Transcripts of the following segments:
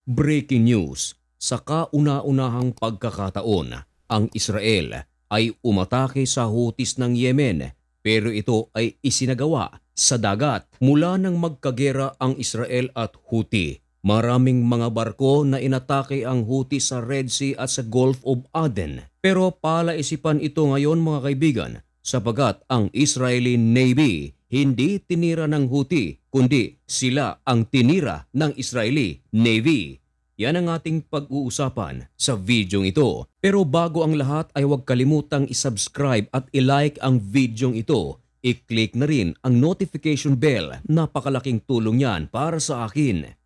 Breaking news, sa kauna-unahang pagkakataon, ang Israel ay umatake sa Houthis ng Yemen pero ito ay isinagawa sa dagat. Mula nang magkagera ang Israel at Houthi, maraming mga barko na inatake ang Houthi sa Red Sea at sa Gulf of Aden. Pero palaisipan ito ngayon mga kaibigan sapagat ang Israeli Navy hindi tinira ng Houthi kundi sila ang tinira ng Israeli Navy. Yan ang ating pag-uusapan sa videong ito. Pero bago ang lahat ay huwag kalimutang isubscribe at ilike ang videong ito. I-click na rin ang notification bell. Napakalaking tulong yan para sa akin.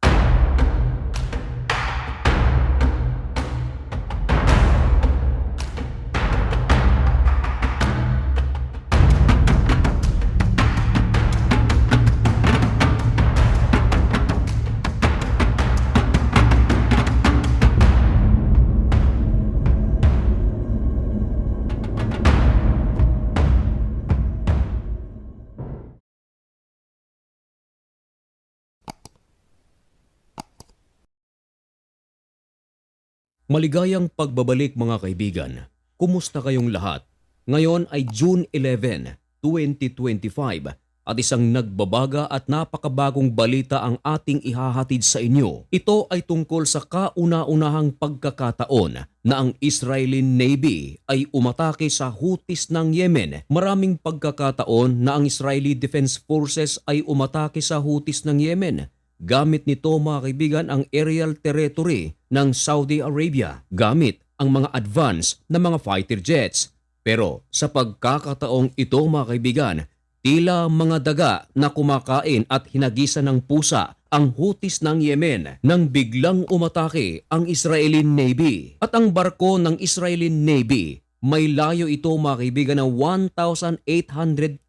Maligayang pagbabalik mga kaibigan. Kumusta kayong lahat? Ngayon ay June 11, 2025 at isang nagbabaga at napakabagong balita ang ating ihahatid sa inyo. Ito ay tungkol sa kauna-unahang pagkakataon na ang Israeli Navy ay umatake sa Houthis ng Yemen. Maraming pagkakataon na ang Israeli Defense Forces ay umatake sa Houthis ng Yemen. Gamit nito mga kaibigan ang aerial territory ng Saudi Arabia gamit ang mga advance na mga fighter jets. Pero sa pagkakataong ito mga kaibigan, tila mga daga na kumakain at hinagisan ng pusa ang Houthis ng Yemen nang biglang umatake ang Israeli Navy. At ang barko ng Israeli Navy, may layo ito mga kaibigan na 1,800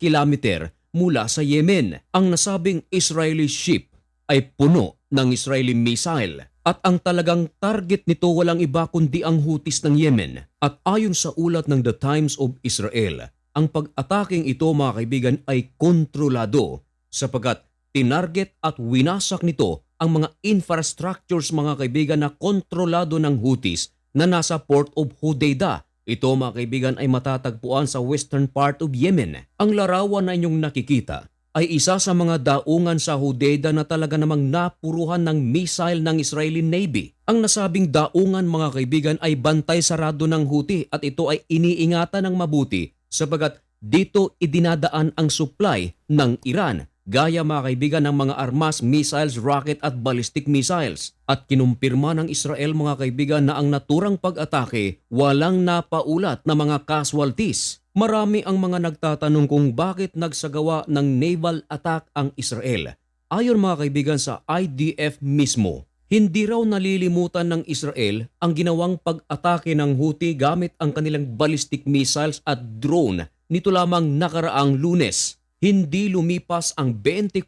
kilometer mula sa Yemen. Ang nasabing Israeli ship ay puno ng Israeli missile at ang talagang target nito walang iba kundi ang Houthis ng Yemen. At ayon sa ulat ng The Times of Israel, ang pag-ataking ito mga kaibigan ay kontrolado sapagat tinarget at winasak nito ang mga infrastructures mga kaibigan na kontrolado ng Houthis na nasa Port of Hodeidah. Ito mga kaibigan ay matatagpuan sa western part of Yemen. Ang larawan na inyong nakikita ay isa sa mga daungan sa Hodeidah na talaga namang napuruhan ng missile ng Israeli Navy. Ang nasabing daungan mga kaibigan ay bantay sarado ng Houthi at ito ay iniingatan ng mabuti sapagat dito idinadaan ang supply ng Iran gaya mga kaibigan ng mga armas, missiles, rocket at ballistic missiles. At kinumpirma ng Israel mga kaibigan na ang naturang pag-atake walang napaulat na mga casualties. Marami ang mga nagtatanong kung bakit nagsagawa ng naval attack ang Israel. Ayon mga kaibigan sa IDF mismo, hindi raw nalilimutan ng Israel ang ginawang pag-atake ng Houthi gamit ang kanilang ballistic missiles at drone nito lamang nakaraang Lunes. Hindi lumipas ang 24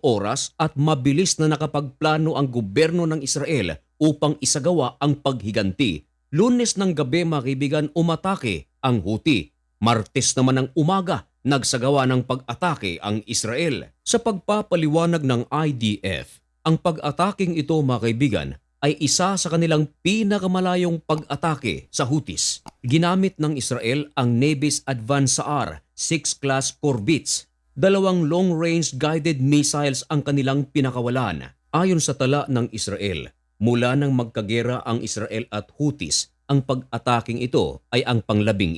oras at mabilis na nakapagplano ang gobyerno ng Israel upang isagawa ang paghiganti. Lunes ng gabi mga kaibigan umatake ang Houthi. Martes naman ng umaga, nagsagawa ng pag-atake ang Israel. Sa pagpapaliwanag ng IDF, ang pag-ataking ito mga kaibigan ay isa sa kanilang pinakamalayong pag-atake sa Houthis. Ginamit ng Israel ang Navy's Advanced SAR-6 class corvettes. 2 long-range guided missiles ang kanilang pinakawalan. Ayon sa tala ng Israel, mula nang magkagera ang Israel at Houthis, ang pag-ataking ito ay ang pang-11.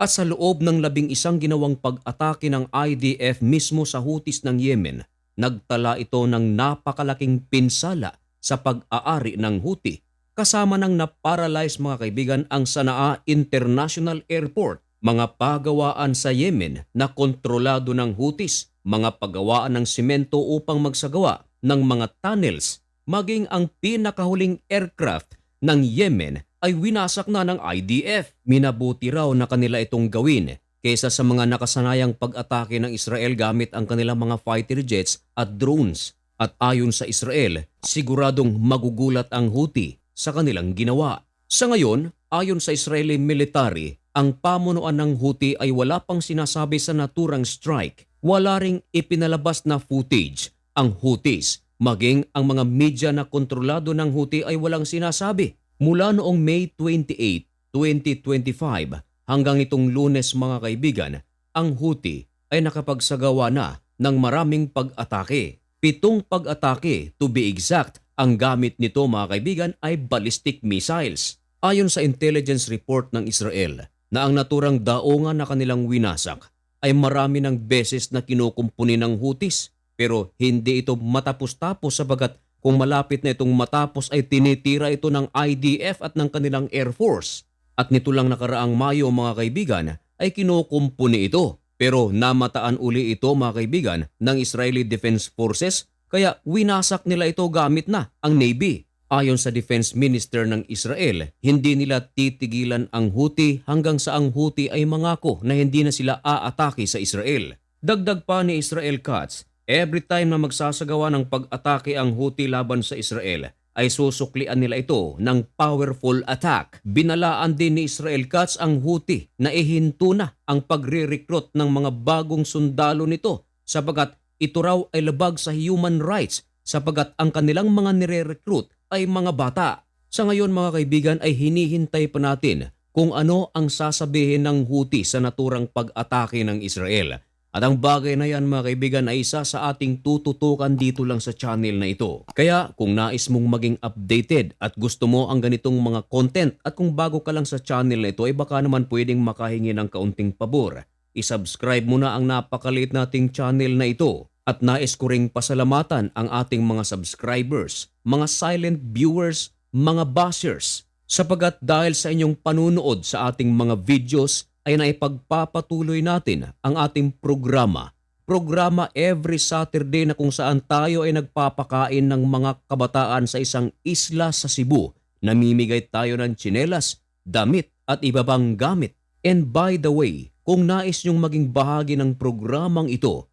At sa loob ng 11 ginawang pag-atake ng IDF mismo sa Houthis ng Yemen, nagtala ito ng napakalaking pinsala sa pag-aari ng Houthi. Kasama ng na-paralyze mga kaibigan ang Sanaa International Airport, mga pagawaan sa Yemen na kontrolado ng Houthis, mga pagawaan ng simento upang magsagawa ng mga tunnels, maging ang pinakahuling aircraft ng Yemen ay winasak na ng IDF. Minabuti raw na kanila itong gawin kaysa sa mga nakasanayang pag-atake ng Israel gamit ang kanilang mga fighter jets at drones. At ayon sa Israel, siguradong magugulat ang Houthi sa kanilang ginawa. Sa ngayon, ayon sa Israeli military, ang pamunuan ng Houthi ay wala pang sinasabi sa naturang strike. Wala ring ipinalabas na footage ang Houthis Maging ang mga media na kontrolado ng Houthi ay walang sinasabi. Mula noong May 28, 2025 hanggang itong Lunes mga kaibigan, ang Houthi ay nakapagsagawa na ng maraming pag-atake. 7 pag-atake to be exact. Ang gamit nito mga kaibigan ay ballistic missiles. Ayon sa intelligence report ng Israel na ang naturang daungan na kanilang winasak ay marami ng beses na kinukumpuni ng Houthis pero hindi ito matapos-tapos sabagat kung malapit na itong matapos ay tinitira ito ng IDF at ng kanilang Air Force. At nito lang nakaraang Mayo mga kaibigan ay kinukumpuni ito. Pero namataan uli ito mga kaibigan ng Israeli Defense Forces kaya winasak nila ito gamit na ang Navy. Ayon sa Defense Minister ng Israel, hindi nila titigilan ang Houthi hanggang sa ang Houthi ay mangako na hindi na sila aatake sa Israel. Dagdag pa ni Israel Katz, every time na magsasagawa ng pag-atake ang Houthi laban sa Israel, ay susuklian nila ito ng powerful attack. Binalaan din ni Israel Katz ang Houthi na ihinto na ang pagre-recruit ng mga bagong sundalo nito sapagat ito raw ay labag sa human rights sapagat ang kanilang mga nire-recruit ay mga bata. Sa ngayon mga kaibigan ay hinihintay pa natin kung ano ang sasabihin ng Houthi sa naturang pag-atake ng Israel. At ang bagay na yan mga kaibigan ay isa sa ating tututukan dito lang sa channel na ito. Kaya kung nais mong maging updated at gusto mo ang ganitong mga content at kung bago ka lang sa channel na ito ay baka naman pwedeng makahingi ng kaunting pabor. I-subscribe mo na ang napakaliit nating channel na ito. At nais ko ring pasalamatan ang ating mga subscribers, mga silent viewers, mga bashers. Sapagat dahil sa inyong panunood sa ating mga videos, ay naipagpapatuloy natin ang ating programa. Programa every Saturday na kung saan tayo ay nagpapakain ng mga kabataan sa isang isla sa Cebu. Namimigay tayo ng tsinelas, damit at iba pang gamit. And by the way, kung nais nyong maging bahagi ng programang ito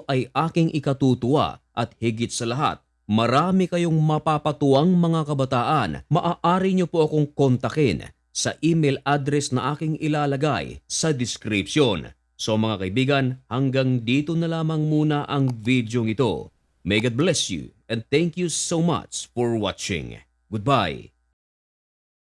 ay aking ikatutuwa at higit sa lahat, marami kayong mapapatuwang mga kabataan. Maaari nyo po akong kontakin sa email address na aking ilalagay sa description. So mga kaibigan, hanggang dito na lamang muna ang video ito. May God bless you and thank you so much for watching. Goodbye.